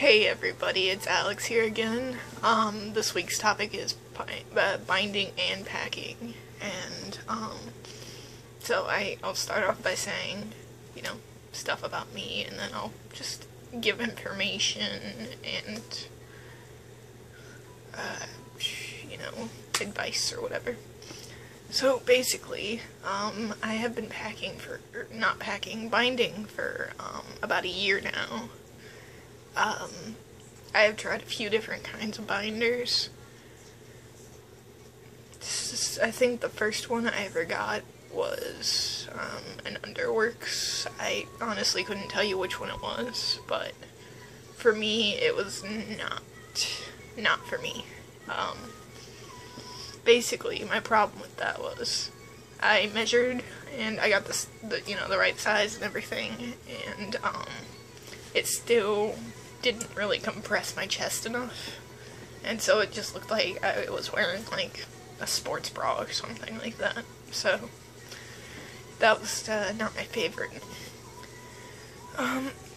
Hey everybody, it's Alex here again. This week's topic is binding and packing, and so I'll start off by saying, stuff about me, and then I'll just give information and, advice or whatever. So basically, I have been binding for, about a year now. I have tried a few different kinds of binders. I think the first one I ever got was, an Underworks. I honestly couldn't tell you which one it was, but for me, it was not for me. Basically, my problem with that was, I measured, and I got the right size and everything, and, it still didn't really compress my chest enough, and so it just looked like I was wearing, like, a sports bra or something like that, so that was, not my favorite.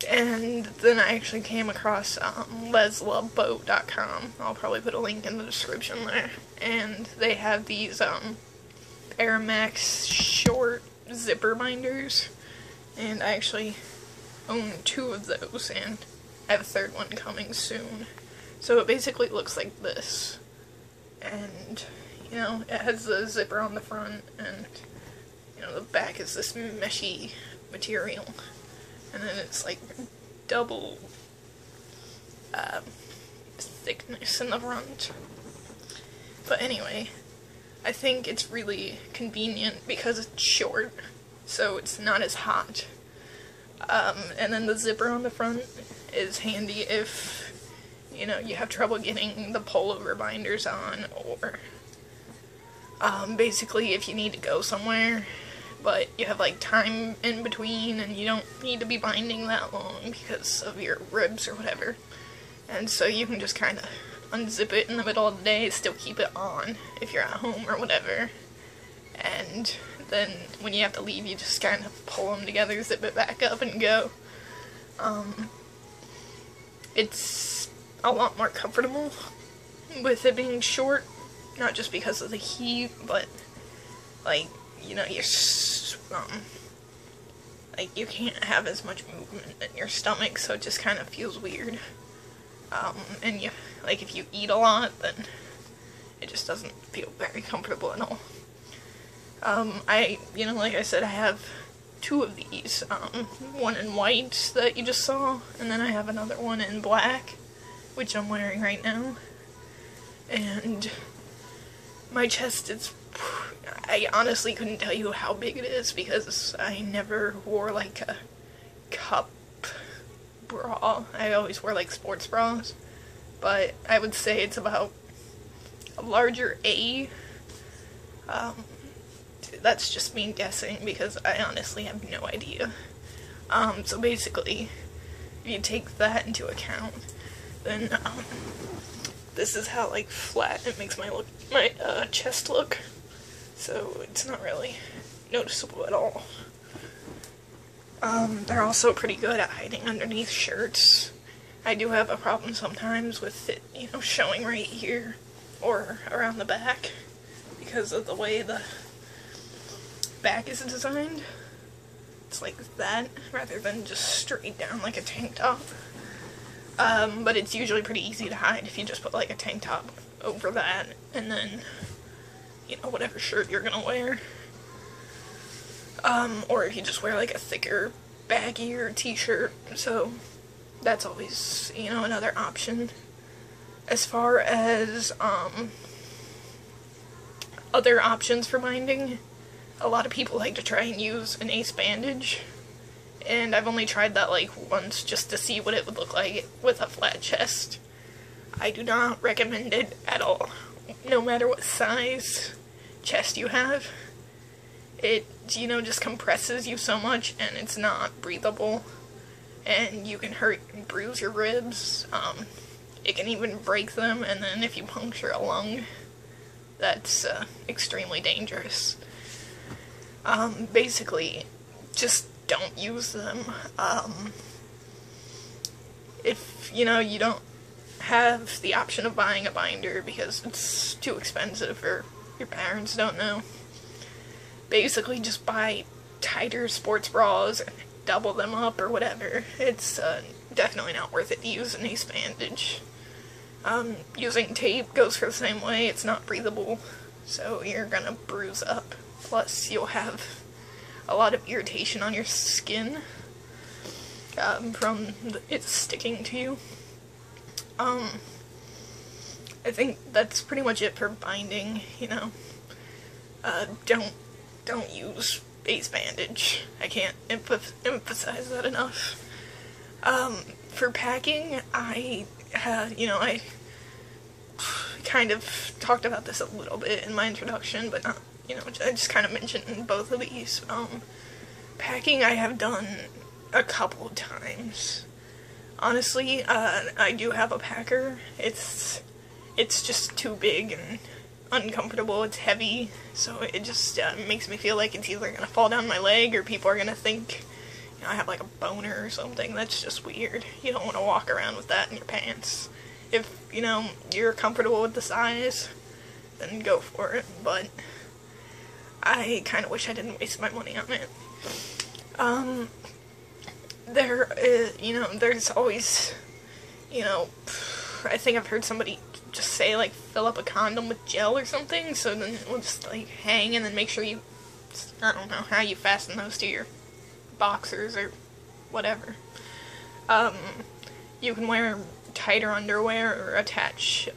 And then I actually came across, lesloveboat.com. I'll probably put a link in the description there, and they have these, Air Max short zipper binders, and I actually own 2 of those, and I have a 3rd one coming soon. So it basically looks like this, and, it has the zipper on the front, and, the back is this meshy material, and then it's like double, thickness in the front. But anyway, I think it's really convenient because it's short, so it's not as hot. And then the zipper on the front is handy if, you have trouble getting the pullover binders on, or, basically if you need to go somewhere, but you have, like, time in between, and you don't need to be binding that long because of your ribs or whatever, and so you can just kind of unzip it in the middle of the day, still keep it on if you're at home or whatever, and then when you have to leave, you just kind of pull them together, zip it back up, and go. It's a lot more comfortable with it being short, not just because of the heat, but, like, you can't have as much movement in your stomach, so it just kind of feels weird. And if you eat a lot, then it just doesn't feel very comfortable at all. Like I said, I have 2 of these, one in white that you just saw, and then I have another one in black, which I'm wearing right now, and my chest I honestly couldn't tell you how big it is, because I never wore, like, a cup bra. I always wore, like, sports bras, but I would say it's about a larger A. That's just me guessing, because I honestly have no idea. So basically, if you take that into account, then, this is how, like, flat it makes my chest look. So it's not really noticeable at all. They're also pretty good at hiding underneath shirts. I do have a problem sometimes with it, showing right here, or around the back, because of the way the back is designed. It's like that, rather than just straight down like a tank top. But it's usually pretty easy to hide if you just put, like, a tank top over that, and then, whatever shirt you're gonna wear. Or if you just wear, like, a thicker, baggier t-shirt, so that's always, another option. As far as, other options for binding, a lot of people like to try and use an ace bandage, and I've only tried that, like, once just to see what it would look like with a flat chest. I do not recommend it at all, no matter what size chest you have. It, just compresses you so much, and it's not breathable, and you can hurt and bruise your ribs. It can even break them, and then if you puncture a lung, that's, extremely dangerous. Basically, just don't use them. if, you know, you don't have the option of buying a binder because it's too expensive or your parents don't know, basically just buy tighter sports bras and double them up or whatever. It's definitely not worth it to use an ace bandage. Using tape goes for the same way. It's not breathable, so you're gonna bruise up. Plus, you'll have a lot of irritation on your skin from it sticking to you. I think that's pretty much it for binding, you know. Don't use ace bandage. I can't emphasize that enough. For packing, I kind of talked about this a little bit in my introduction, but not, you know, I just kind of mentioned both of these. Packing I have done a couple of times. Honestly, I do have a packer. It's just too big and uncomfortable. It's heavy, so it just makes me feel like it's either gonna fall down my leg or people are gonna think, you know, I have like a boner or something. That's just weird. You don't want to walk around with that in your pants. If, you know, you're comfortable with the size, then go for it, but I kind of wish I didn't waste my money on it. There's always, you know, I think I've heard somebody just say, like, fill up a condom with gel or something, so then it will just, like, hang, and then make sure you, I don't know how you fasten those to your boxers or whatever. You can wear tighter underwear or attach,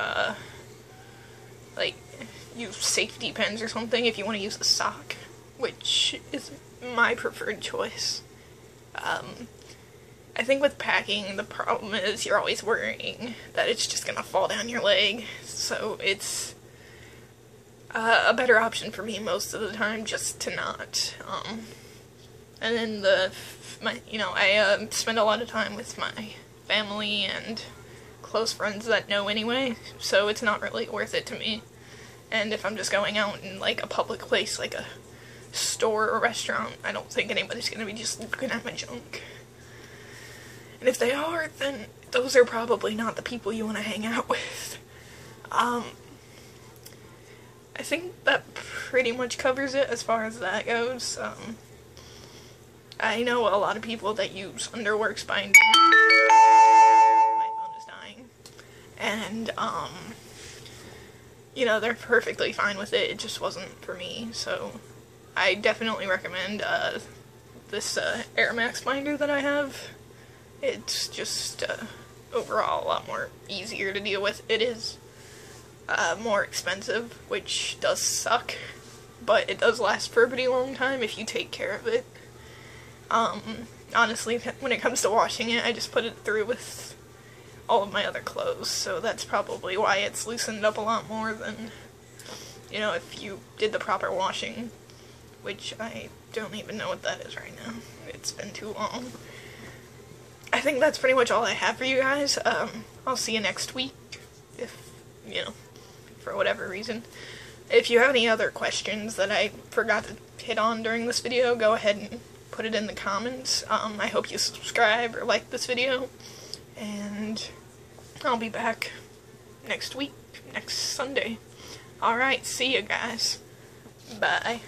like, use safety pins or something if you want to use a sock, which is my preferred choice. I think with packing, the problem is you're always worrying that it's just gonna fall down your leg, so it's a better option for me most of the time just to not. And then I spend a lot of time with my family and close friends that know anyway, so it's not really worth it to me. And if I'm just going out in, like, a public place, like a store or restaurant, I don't think anybody's gonna be just looking at my junk. And if they are, then those are probably not the people you want to hang out with. I think that pretty much covers it as far as that goes. I know a lot of people that use Underworks binding. My phone is dying. And, you know, they're perfectly fine with it. It just wasn't for me, so I definitely recommend this Airmax binder that I have. It's just overall a lot more easier to deal with. It is more expensive, which does suck, but it does last for a pretty long time if you take care of it. Honestly, when it comes to washing it, I just put it through with all of my other clothes, so that's probably why it's loosened up a lot more than, you know, if you did the proper washing, which I don't even know what that is right now. It's been too long. I think that's pretty much all I have for you guys. I'll see you next week, if, you know, for whatever reason. If you have any other questions that I forgot to hit on during this video, go ahead and put it in the comments. I hope you subscribe or like this video, and I'll be back next week, next Sunday. Alright, see you guys. Bye.